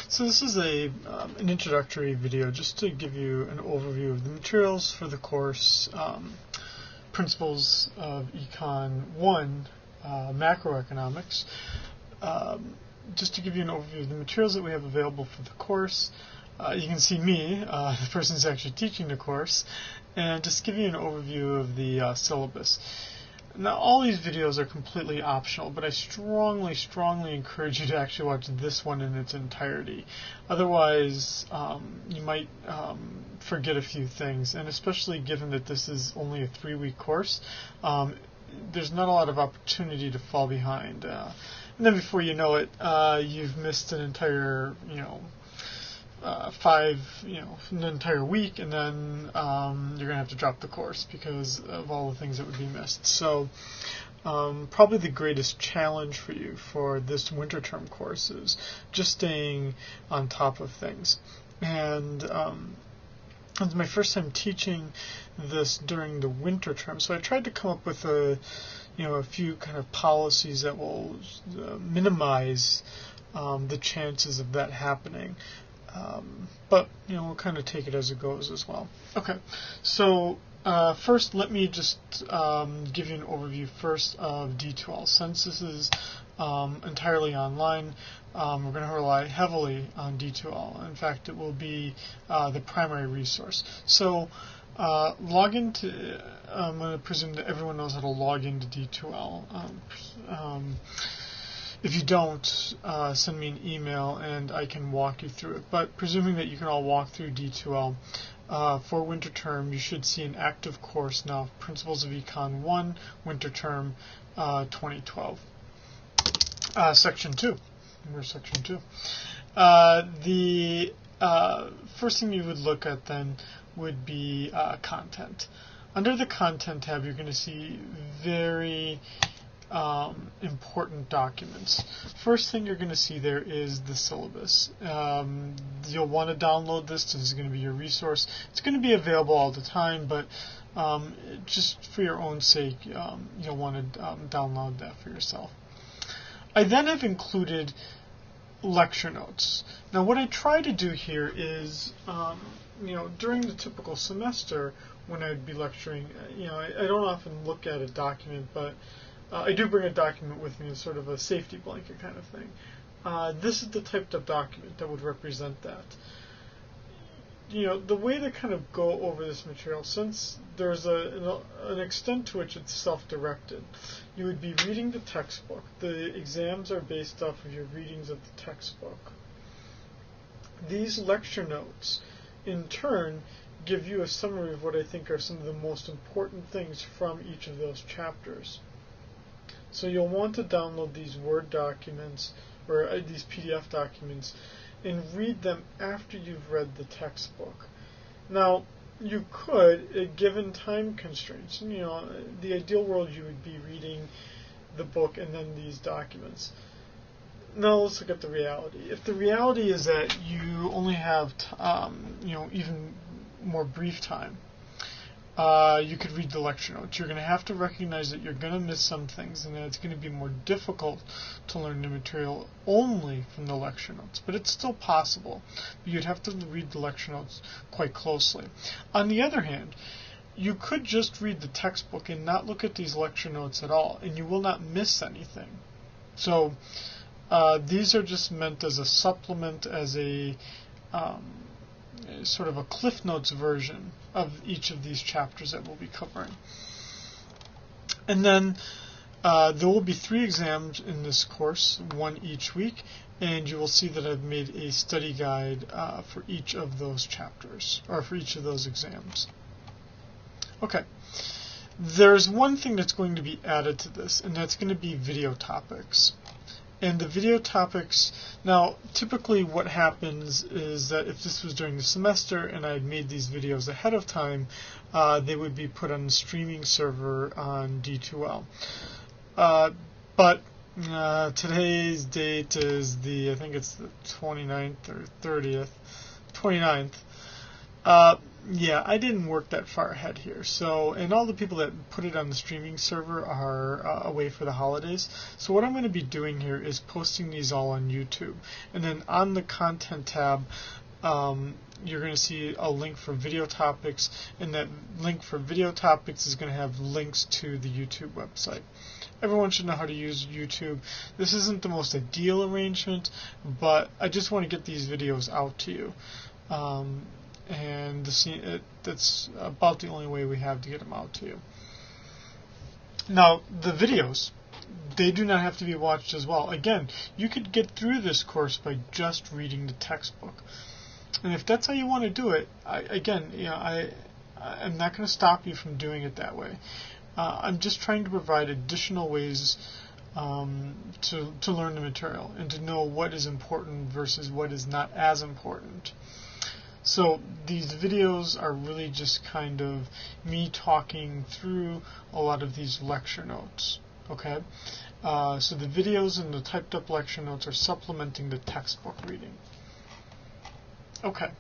So this is an introductory video just to give you an overview of the materials for the course, Principles of Econ 1, Macroeconomics. Just to give you an overview of the materials that we have available for the course. You can see me, the person who's actually teaching the course, and just give you an overview of the syllabus. Now, all these videos are completely optional, but I strongly encourage you to actually watch this one in its entirety. Otherwise, you might forget a few things, and especially given that this is only a 3-week course, there's not a lot of opportunity to fall behind. And then before you know it, you've missed an entire, an entire week, and then you're going to have to drop the course because of all the things that would be missed. So probably the greatest challenge for you for this winter term course is just staying on top of things. And it's my first time teaching this during the winter term, so I tried to come up with a few kind of policies that will minimize the chances of that happening. But we'll kind of take it as it goes as well. Okay, so first let me just give you an overview first of D2L. Since this is entirely online, we're going to rely heavily on D2L. In fact, it will be the primary resource. So log into, I'm going to presume that everyone knows how to log into D2L. If you don't, send me an email and I can walk you through it. But presuming that you can all walk through D2L, for winter term, you should see an active course now, Principles of Econ 1, winter term 2012. Section 2. We're Section 2. The first thing you would look at then would be content. Under the content tab, you're going to see very important documents. First thing you're going to see there is the syllabus. You'll want to download this. This is going to be your resource. It's going to be available all the time, but just for your own sake, you'll want to download that for yourself. I then have included lecture notes. Now, what I try to do here is, during the typical semester when I'd be lecturing, I don't often look at a document, but I do bring a document with me as sort of a safety blanket kind of thing. This is the typed up document that would represent that. The way to kind of go over this material, since there's an extent to which it's self-directed, you would be reading the textbook. The exams are based off of your readings of the textbook. These lecture notes, in turn, give you a summary of what I think are some of the most important things from each of those chapters. So you'll want to download these Word documents or these PDF documents and read them after you've read the textbook. Now, you could, given time constraints, the ideal world you would be reading the book and then these documents. Now let's look at the reality. If the reality is that you only have, even more brief time, you could read the lecture notes. You're going to have to recognize that you're going to miss some things and that it's going to be more difficult to learn the material only from the lecture notes. But it's still possible. But you'd have to read the lecture notes quite closely. On the other hand, you could just read the textbook and not look at these lecture notes at all, and you will not miss anything. So these are just meant as a supplement, as a sort of a Cliff Notes version of each of these chapters that we'll be covering. And then there will be 3 exams in this course, 1 each week, and you will see that I've made a study guide for each of those chapters, or for each of those exams. Okay. There's one thing that's going to be added to this, and that's going to be video topics. And the video topics, now typically what happens is that if this was during the semester and I had made these videos ahead of time, they would be put on the streaming server on D2L. But today's date is I think it's the 29th or 30th, 29th. Yeah, I didn't work that far ahead here. So, and all the people that put it on the streaming server are away for the holidays. So what I'm going to be doing here is posting these all on YouTube. And then on the content tab, you're going to see a link for video topics, and that link for video topics is going to have links to the YouTube website. Everyone should know how to use YouTube. This isn't the most ideal arrangement, but I just want to get these videos out to you. And that's about the only way we have to get them out to you. Now, the videos, they do not have to be watched as well. Again, you could get through this course by just reading the textbook. And if that's how you want to do it, I'm not going to stop you from doing it that way. I'm just trying to provide additional ways to learn the material and to know what is important versus what is not as important. So these videos are really just kind of me talking through a lot of these lecture notes. Okay, so the videos and the typed up lecture notes are supplementing the textbook reading. Okay,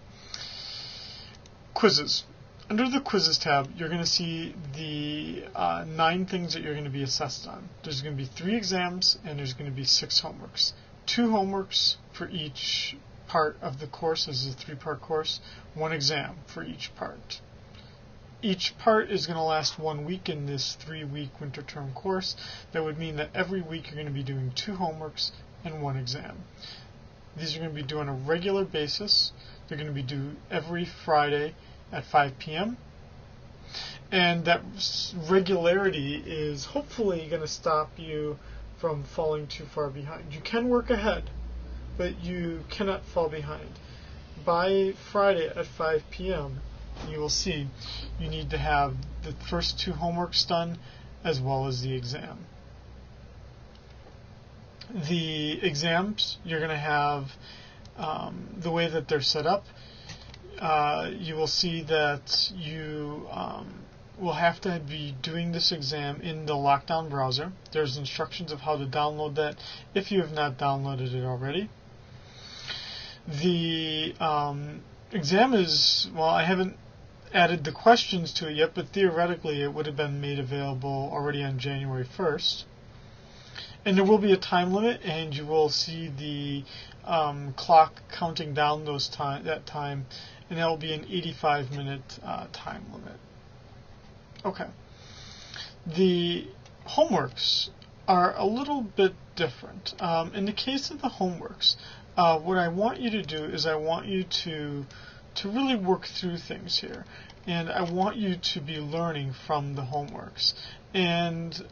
quizzes. Under the quizzes tab, you're going to see the 9 things that you're going to be assessed on. There's going to be 3 exams and there's going to be 6 homeworks. 2 homeworks for each part of the course. This is a 3-part course. 1 exam for each part. Each part is going to last 1 week in this 3-week winter term course. That would mean that every week you're going to be doing 2 homeworks and 1 exam. These are going to be due on a regular basis. They're going to be due every Friday at 5 p.m. And that regularity is hopefully going to stop you from falling too far behind. You can work ahead, but you cannot fall behind. By Friday at 5 p.m., you will see you need to have the first 2 homeworks done as well as the exam. The exams, you're going to have the way that they're set up. You will see that you will have to be doing this exam in the Lockdown browser. There's instructions of how to download that if you have not downloaded it already. The exam is, well, I haven't added the questions to it yet, but theoretically it would have been made available already on January 1st. And there will be a time limit, and you will see the clock counting down that time, and that will be an 85-minute time limit. Okay. The homeworks are a little bit different. In the case of the homeworks, what I want you to do is I want you to really work through things here, and I want you to be learning from the homeworks. And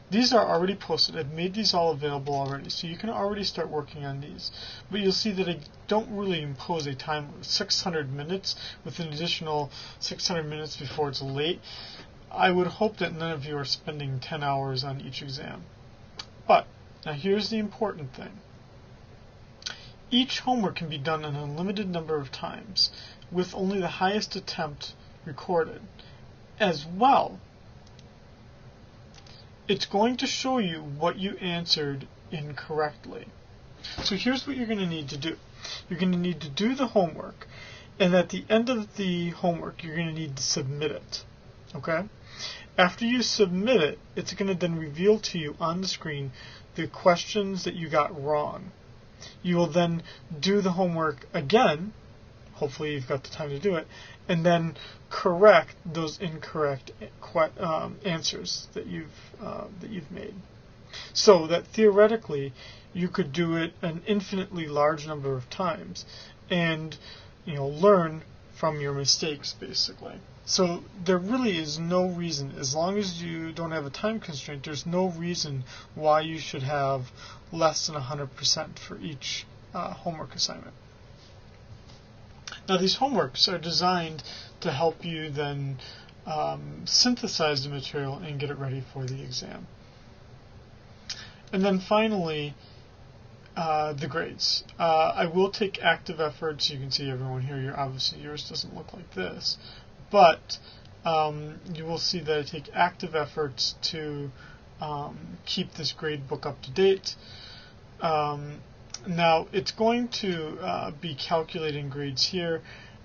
these are already posted. I've made these all available already, so you can already start working on these. But you'll see that I don't really impose a time of 600 minutes with an additional 600 minutes before it's late. I would hope that none of you are spending 10 hours on each exam. But now here's the important thing. Each homework can be done an unlimited number of times, with only the highest attempt recorded. As well, it's going to show you what you answered incorrectly. So here's what you're going to need to do. You're going to need to do the homework, and at the end of the homework, you're going to need to submit it. Okay? After you submit it, it's going to then reveal to you on the screen the questions that you got wrong. You will then do the homework again, hopefully you've got the time to do it, and then correct those incorrect answers that you've made. So that theoretically you could do it an infinitely large number of times and learn from your mistakes, basically. So there really is no reason, as long as you don't have a time constraint, there's no reason why you should have less than 100% for each homework assignment. Now these homeworks are designed to help you then synthesize the material and get it ready for the exam. And then finally, the grades. I will take active efforts. You can see everyone here. Obviously yours doesn't look like this. But you will see that I take active efforts to keep this grade book up to date. Now, it's going to be calculating grades here.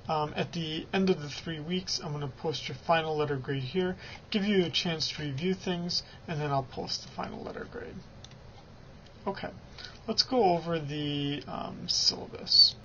At the end of the 3 weeks, I'm going to post your final letter grade here, give you a chance to review things, and then I'll post the final letter grade. Okay, let's go over the syllabus.